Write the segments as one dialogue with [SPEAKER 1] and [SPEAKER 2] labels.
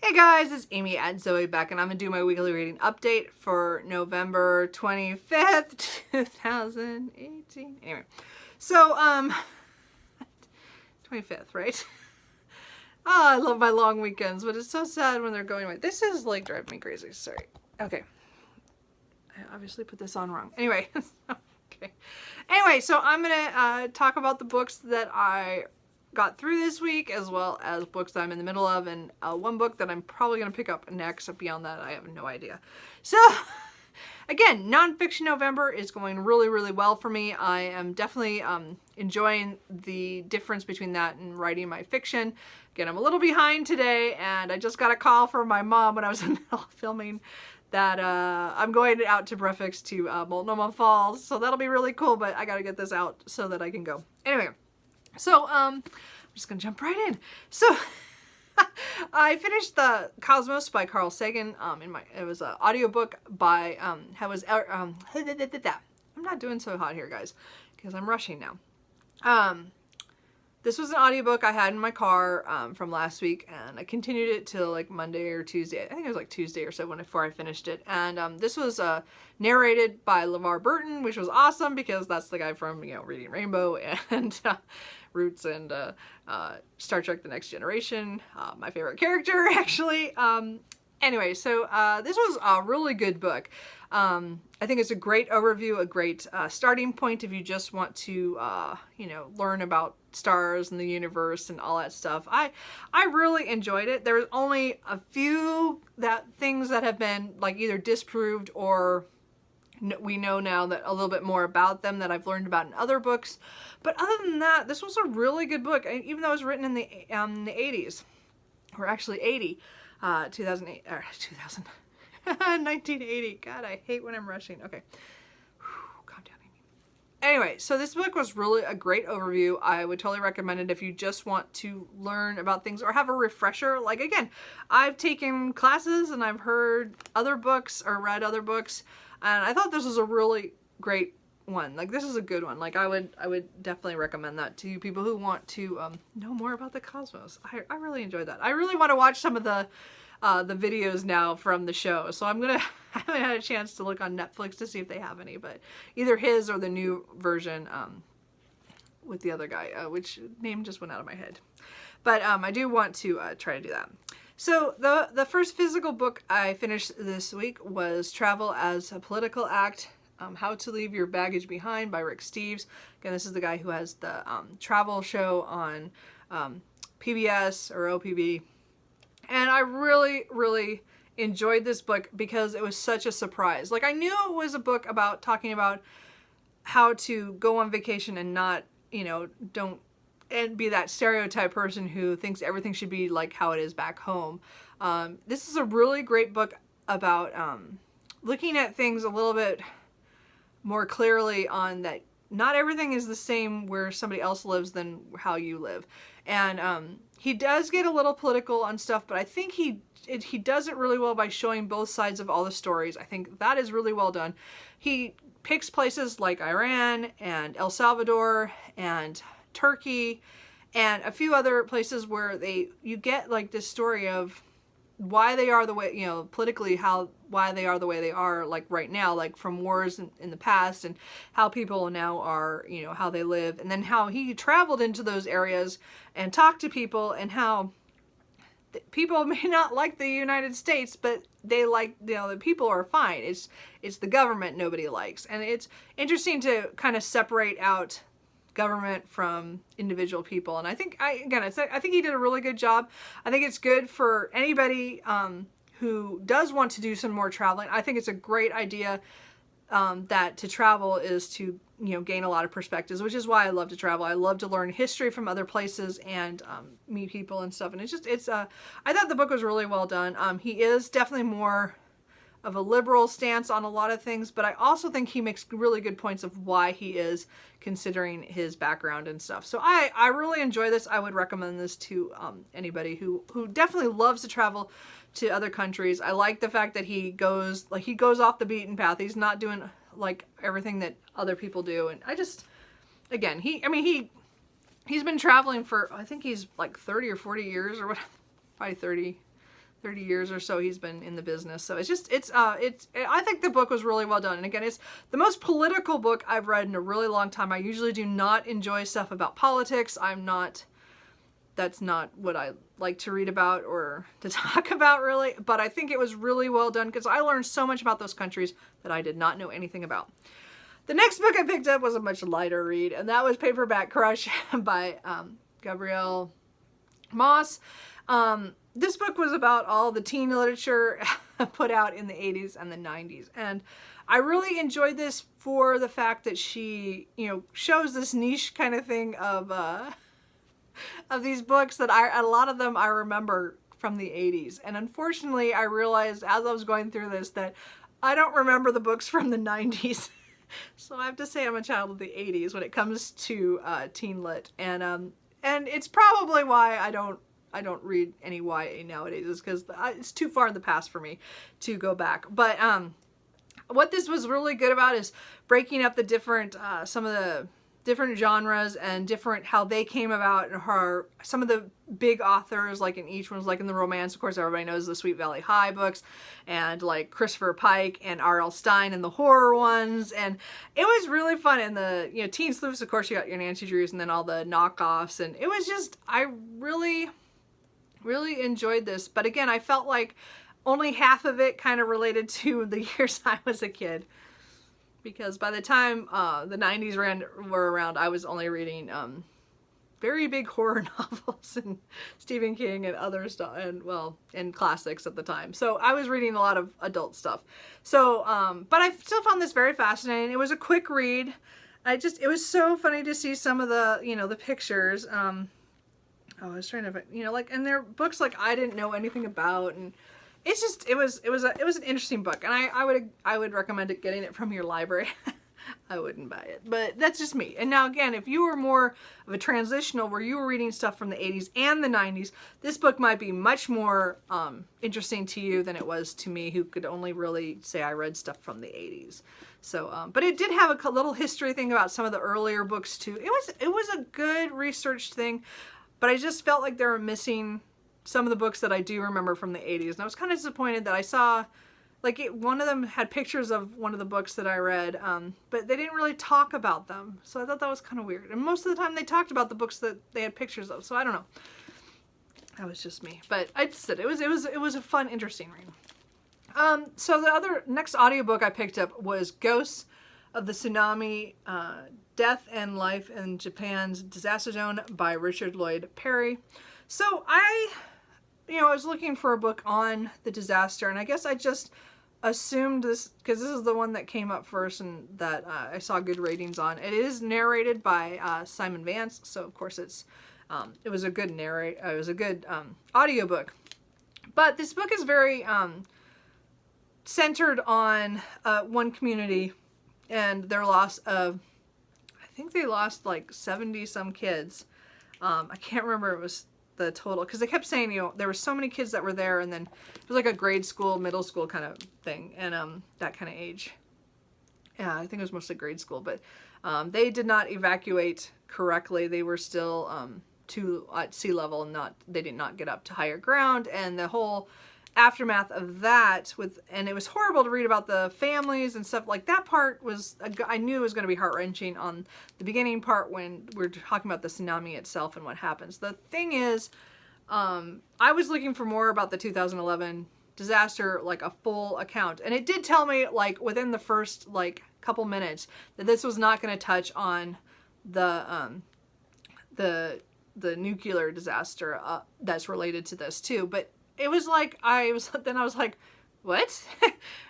[SPEAKER 1] Hey guys, it's Amy and Zoe back, and I'm gonna do my weekly reading update for November 25th, 2018. Anyway, so 25th, right? Oh, I love my long weekends, but it's so sad when they're going away. This is like driving me crazy. Sorry. Okay. I obviously put this on wrong. Anyway, okay. Anyway, so I'm gonna talk about the books that I got through this week, as well as books that I'm in the middle of, and one book that I'm probably going to pick up next. Beyond that, I have no idea. So, again, Nonfiction November is going really, really well for me. I am definitely enjoying the difference between that and writing my fiction. Again, I'm a little behind today, and I just got a call from my mom when I was in the middle of filming that I'm going out to Breakfast to Multnomah Falls, so that'll be really cool, but I got to get this out so that I can go. Anyway. So, I'm just gonna jump right in. So, I finished the Cosmos by Carl Sagan. It was an audiobook by, I'm not doing so hot here, guys, because I'm rushing now. This was an audiobook I had in my car from last week, and I continued it till like Monday or Tuesday. I think it was like Tuesday or so before I finished it. And this was narrated by LeVar Burton, which was awesome because that's the guy from, Reading Rainbow and Roots and Star Trek The Next Generation. My favorite character, actually. Anyway, so this was a really good book. I think it's a great overview, a great starting point if you just want to, learn about stars and the universe and all that stuff. I really enjoyed it. There's only a few things that have been like either disproved or we know now that a little bit more about them that I've learned about in other books. But other than that, this was a really good book, even though it was written in the 80s, or actually 80, 2008, or 2000. 1980. God, I hate when I'm rushing. Okay. Calm down, Amy. Anyway, so this book was really a great overview. I would totally recommend it if you just want to learn about things or have a refresher. Like, again, I've taken classes and I've heard other books or read other books, and I thought this was a really great one. Like, this is a good one. Like, I would definitely recommend that to people who want to know more about the cosmos. I really enjoyed that. I really want to watch some of the videos now from the show. So I haven't had a chance to look on Netflix to see if they have any, but either his or the new version with the other guy, which name just went out of my head. But I do want to try to do that. So the first physical book I finished this week was Travel as a Political Act, How to Leave Your Baggage Behind by Rick Steves. Again, this is the guy who has the travel show on PBS or OPB. And I really, really enjoyed this book because it was such a surprise. Like, I knew it was a book about talking about how to go on vacation and not, and be that stereotype person who thinks everything should be like how it is back home. This is a really great book about looking at things a little bit more clearly on that not everything is the same where somebody else lives than how you live. And he does get a little political on stuff, but I think he does it really well by showing both sides of all the stories. I think that is really well done. He picks places like Iran and El Salvador and Turkey and a few other places where you get like this story of why they are the way, politically, why they are the way they are, like right now, like from wars in the past, and how people now are, how they live, and then how he traveled into those areas and talked to people, and how people may not like the United States, but they like, the people are fine. It's the government nobody likes, and it's interesting to kind of separate out government from individual people. And I think I think he did a really good job. I think it's good for anybody who does want to do some more traveling. I think it's a great idea that to travel is to gain a lot of perspectives, which is why I love to travel. I love to learn history from other places and meet people and stuff. And I thought the book was really well done. He is definitely more of a liberal stance on a lot of things, but I also think he makes really good points of why he is, considering his background and stuff. So I really enjoy this. I would recommend this to anybody who definitely loves to travel to other countries. I like the fact that he goes off the beaten path. He's not doing like everything that other people do. And again, he's been traveling for, I think he's like 30 or 40 years or whatever, probably 30. 30 years or so he's been in the business. So I think the book was really well done. And again, it's the most political book I've read in a really long time. I usually do not enjoy stuff about politics. That's not what I like to read about or to talk about really, but I think it was really well done because I learned so much about those countries that I did not know anything about. The next book I picked up was a much lighter read, and that was Paperback Crush by Gabrielle Moss. This book was about all the teen literature put out in the 80s and the 90s. And I really enjoyed this for the fact that she, shows this niche kind of thing of these books that a lot of them I remember from the 80s. And unfortunately, I realized as I was going through this that I don't remember the books from the 90s. So I have to say I'm a child of the 80s when it comes to teen lit. And it's probably why I don't read any YA nowadays, is because it's too far in the past for me to go back. But what this was really good about is breaking up the different, some of the different genres and different how they came about. Some of the big authors, like in each one's, like in the romance, of course everybody knows the Sweet Valley High books, and like Christopher Pike and R.L. Stein and the horror ones. And it was really fun. And the teen sleuths, of course, you got your Nancy Drews and then all the knockoffs. And it was just, I really enjoyed this. But again, I felt like only half of it kind of related to the years I was a kid, because by the time the 90s were around, I was only reading very big horror novels and Stephen King and other stuff, and classics at the time. So I was reading a lot of adult stuff. So but I still found this very fascinating. It was a quick read. It was so funny to see some of the the pictures. I was trying to, and they're books like I didn't know anything about, and it's just, it was an interesting book, and I would recommend getting it from your library. I wouldn't buy it, but that's just me. And now again, if you were more of a transitional where you were reading stuff from the 80s and the 90s, this book might be much more interesting to you than it was to me, who could only really say I read stuff from the 80s. So, but it did have a little history thing about some of the earlier books too. It was a good researched thing. But I just felt like they were missing some of the books that I do remember from the 80s. And I was kind of disappointed that I saw, one of them had pictures of one of the books that I read, but they didn't really talk about them. So I thought that was kind of weird. And most of the time they talked about the books that they had pictures of. So I don't know. That was just me. But I just said it was a fun, interesting read. So the next audiobook I picked up was Ghosts of the Tsunami, Death and Life in Japan's Disaster Zone by Richard Lloyd Perry. So I was looking for a book on the disaster, and I guess I just assumed this, because this is the one that came up first and that I saw good ratings on. It is narrated by Simon Vance, so of course it was a good audiobook. But this book is very centered on one community and their loss of, I think they lost like 70 some kids. I can't remember it was the total, because they kept saying, there were so many kids that were there, and then it was like a grade school, middle school kind of thing, and that kind of age. Yeah, I think it was mostly grade school, but they did not evacuate correctly. They were still at sea level, and they did not get up to higher ground, and the whole aftermath of that and it was horrible to read about the families and stuff. Like that part was, I knew it was going to be heart-wrenching on the beginning part when we're talking about the tsunami itself and what happens. The thing is, I was looking for more about the 2011 disaster, like a full account, and it did tell me like within the first like couple minutes that this was not going to touch on the nuclear disaster that's related to this too. But it was like, I was like, what?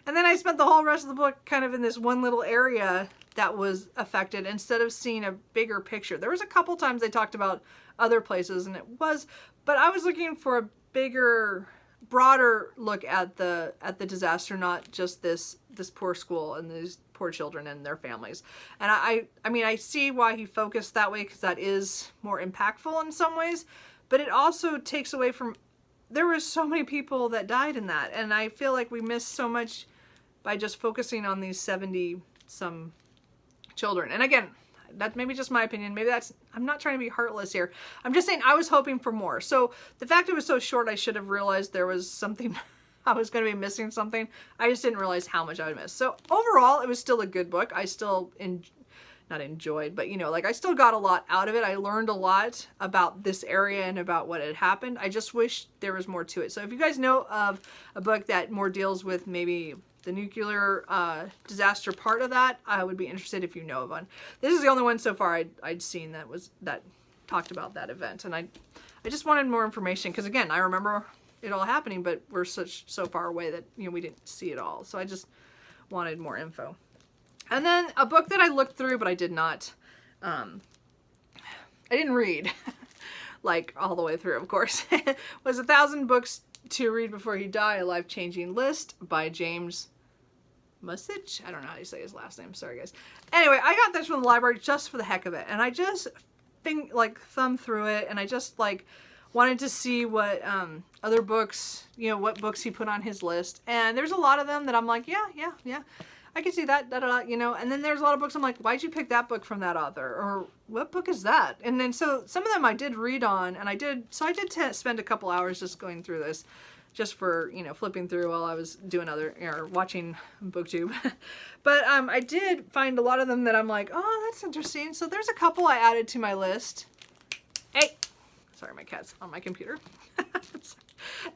[SPEAKER 1] And then I spent the whole rest of the book kind of in this one little area that was affected instead of seeing a bigger picture. There was a couple times they talked about other places, but I was looking for a bigger, broader look at the disaster, not just this poor school and these poor children and their families. And I mean, I see why he focused that way, because that is more impactful in some ways, but it also takes away from, there were so many people that died in that, and I feel like we missed so much by just focusing on these 70 some children. And again, That's maybe just my opinion. Maybe that's, I'm not trying to be heartless here. I'm just saying I was hoping for more. So the fact it was so short, I should have realized there was something, I was going to be missing something. I just didn't realize how much I would miss. So overall, it was still a good book. I still not enjoyed, but you know, like I still got a lot out of it. I learned a lot about this area and about what had happened. I just wish there was more to it. So if you guys know of a book that more deals with maybe the nuclear disaster part of that, I would be interested if you know of one. This is the only one so far I'd seen that talked about that event, and I just wanted more information because again, I remember it all happening, but we're so far away that, you know, we didn't see it all. So I just wanted more info. And then a book that I looked through, but I did not, I didn't read, like all the way through, of course, was 1,000 Books to Read Before You Die, a Life-Changing List by James Musich. I don't know how you say his last name. Sorry, guys. Anyway, I got this from the library just for the heck of it. And I just thumbed through it, and I just wanted to see what other books, you know, what books he put on his list. And there's a lot of them that I'm like, yeah. I can see that, you know, and then there's a lot of books I'm like, why'd you pick that book from that author? Or what book is that? And then so some of them I did read on, and I did spend a couple hours just going through this, just for, you know, flipping through while I was doing watching BookTube. But I did find a lot of them that I'm like, oh, that's interesting. So there's a couple I added to my list. Hey, sorry, my cat's on my computer.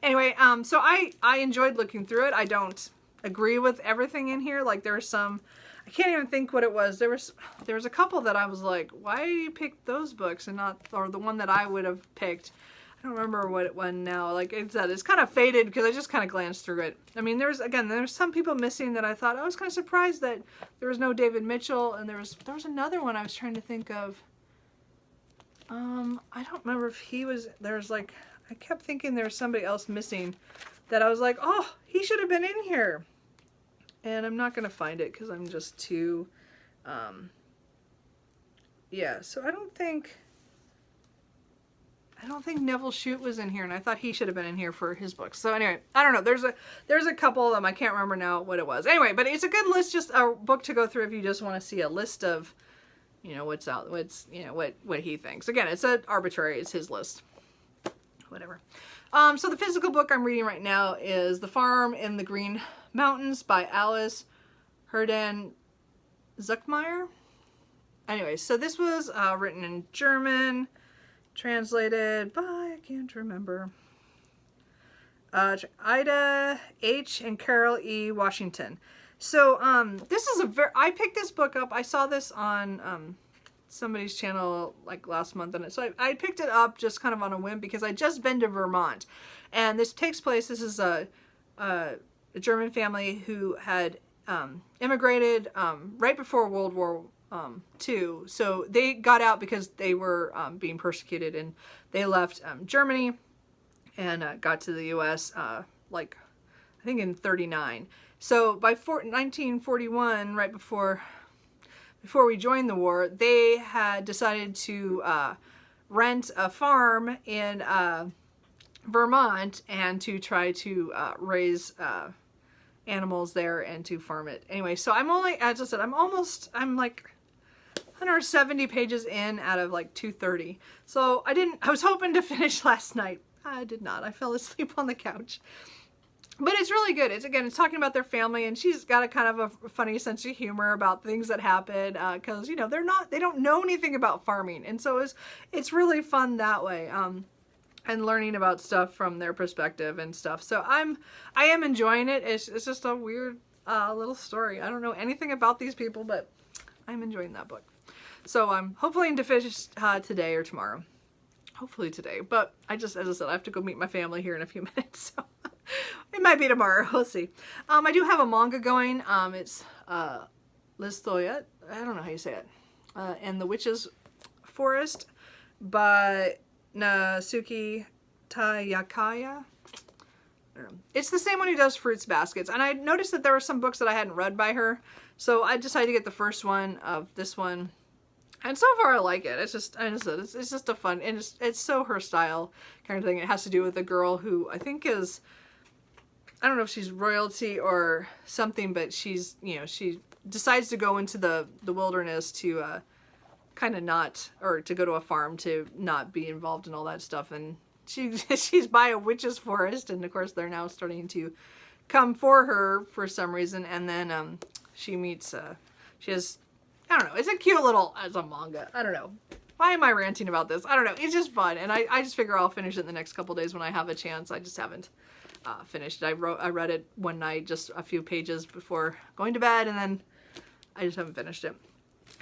[SPEAKER 1] Anyway, so I enjoyed looking through it. I don't agree with everything in here. Like there's some, I can't even think what it was. There was a couple that I was like, why did you pick those books and not, or the one that I would have picked? I don't remember what one now. Like I said, it's kind of faded because I just kind of glanced through it. I mean, there's some people missing that I thought, I was kind of surprised that there was no David Mitchell, and there was another one I was trying to think of. I don't remember if he was, I kept thinking there was somebody else missing that I was like, oh, he should have been in here. And I'm not going to find it because I'm just too, yeah, so I don't think Neville Shute was in here, and I thought he should have been in here for his books. So anyway, I don't know. There's a couple of them. I can't remember now what it was. Anyway, but it's a good list, just a book to go through if you just want to see a list of, you know, what he thinks. Again, it's arbitrary. It's his list. Whatever. So the physical book I'm reading right now is The Farm in the Green Mountains by Alice Herden Zuckmeyer. Anyway, so this was written in German, translated by, I can't remember, Ida H. and Carol E. Washington. So this is I picked this book up. I saw this on somebody's channel like last month, and so I picked it up just kind of on a whim because I'd just been to Vermont, and this is a German family who had immigrated right before World War II. So they got out because they were being persecuted, and they left Germany and got to the U.S. Like I think in '39. So by 1941, right before we joined the war, they had decided to rent a farm in Vermont and to try to raise animals there and to farm it. Anyway, so I'm only, as I said, I'm like 170 pages in out of like 230. So I was hoping to finish last night. I did not. I fell asleep on the couch. But it's really good. It's talking about their family, and she's got a kind of a funny sense of humor about things that happen, because you know they don't know anything about farming, and so it's really fun that way, and learning about stuff from their perspective and stuff. So I am enjoying it. It's just a weird little story. I don't know anything about these people, but I'm enjoying that book. So I'm hopefully to finish today or tomorrow. Hopefully today, but as I said, I have to go meet my family here in a few minutes. So. It might be tomorrow. We'll see. I do have a manga going. It's Listoyet. I don't know how you say it. And the Witch's Forest by Nasuki Tayakaya. It's the same one who does Fruits Baskets. And I noticed that there were some books that I hadn't read by her. So I decided to get the first one of this one. And so far I like it. It's just a fun, and it's so her style kind of thing. It has to do with a girl who I think is, I don't know if she's royalty or something, but she's, you know, she decides to go into the wilderness to kind of not, or to go to a farm to not be involved in all that stuff. And she's by a witch's forest, and of course they're now starting to come for her for some reason. And then she meets, she has, I don't know, it's a cute little, as a manga, I don't know. Why am I ranting about this? I don't know. It's just fun, and I just figure I'll finish it in the next couple days when I have a chance. I just haven't finished it. I read it one night, just a few pages before going to bed, and then I just haven't finished it.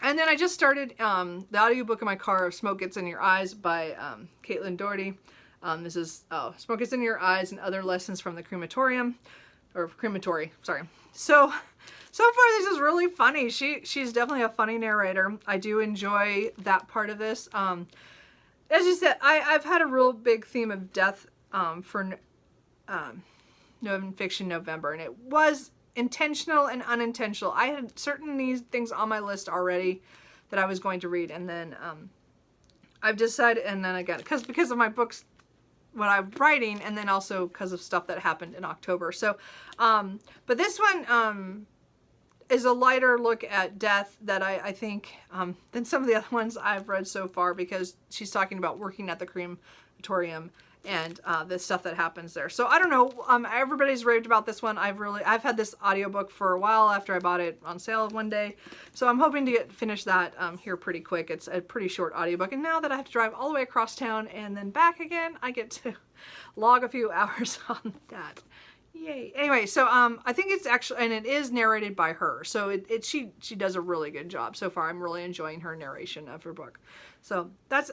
[SPEAKER 1] And then I just started the audiobook in my car of Smoke Gets in Your Eyes by Caitlin Doherty. This is Smoke Gets in Your Eyes and Other Lessons from the Crematorium, or Crematory, sorry. So far this is really funny. She's definitely a funny narrator. I do enjoy that part of this. As you said, I've had a real big theme of death for Nonfiction November, and it was intentional and unintentional. I had certain these things on my list already that I was going to read, and then I've decided, and then again, because of my books, what I'm writing, and then also because of stuff that happened in October. So, but this one is a lighter look at death that I think than some of the other ones I've read so far, because she's talking about working at the crematorium and the stuff that happens there. So I don't know, everybody's raved about this one. I've had this audiobook for a while after I bought it on sale one day. So I'm hoping to finish that here pretty quick. It's a pretty short audiobook. And now that I have to drive all the way across town and then back again, I get to log a few hours on that. Yay. Anyway, so I think it's actually, and it is narrated by her. So she does a really good job so far. I'm really enjoying her narration of her book. So that's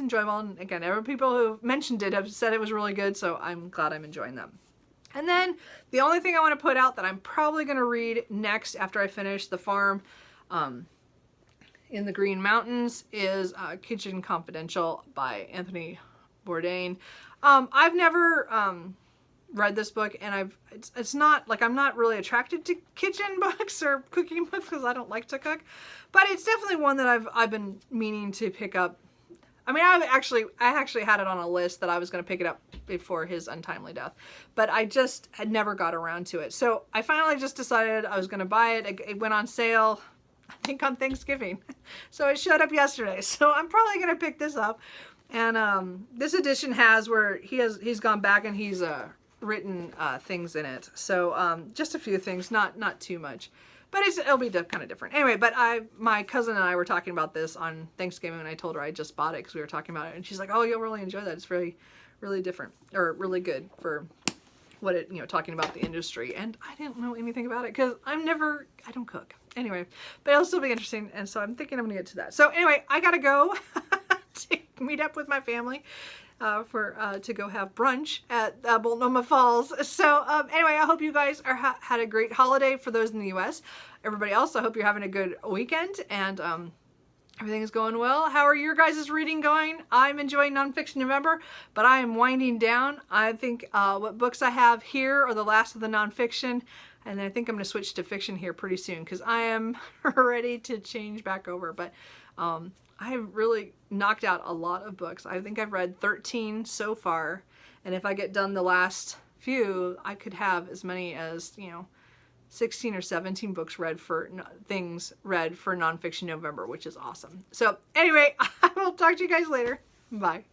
[SPEAKER 1] enjoyable. And again, every people who mentioned it have said it was really good. So I'm glad I'm enjoying them. And then the only thing I want to put out that I'm probably going to read next after I finish The Farm in the Green Mountains is Kitchen Confidential by Anthony Bourdain. I've never read this book, and it's not like I'm not really attracted to kitchen books or cooking books because I don't like to cook, but it's definitely one that I've been meaning to pick up. I mean, I actually had it on a list that I was going to pick it up before his untimely death, but I just had never got around to it. So I finally just decided I was going to buy it. It went on sale, I think, on Thanksgiving, so it showed up yesterday. So I'm probably going to pick this up. And this edition has where he's gone back and he's written things in it. So just a few things, not too much, but it'll be kind of different. Anyway, but my cousin and I were talking about this on Thanksgiving, and I told her I just bought it because we were talking about it, and she's like, "Oh, you'll really enjoy that. It's really, really different, or really good for what it, talking about the industry." And I didn't know anything about it because I don't cook. Anyway, but it'll still be interesting, and so I'm thinking I'm gonna get to that. So anyway, I gotta go to meet up with my family to go have brunch at Multnomah Falls. So anyway, I hope you guys had a great holiday for those in the U.S. Everybody else, I hope you're having a good weekend, and everything is going well. How are your guys' reading going? I'm enjoying Nonfiction November, but I am winding down. I think what books I have here are the last of the nonfiction, and I think I'm going to switch to fiction here pretty soon because I am ready to change back over. But I've really knocked out a lot of books. I think I've read 13 so far, and if I get done the last few, I could have as many as, 16 or 17 books read for Nonfiction November, which is awesome. So anyway, I will talk to you guys later. Bye.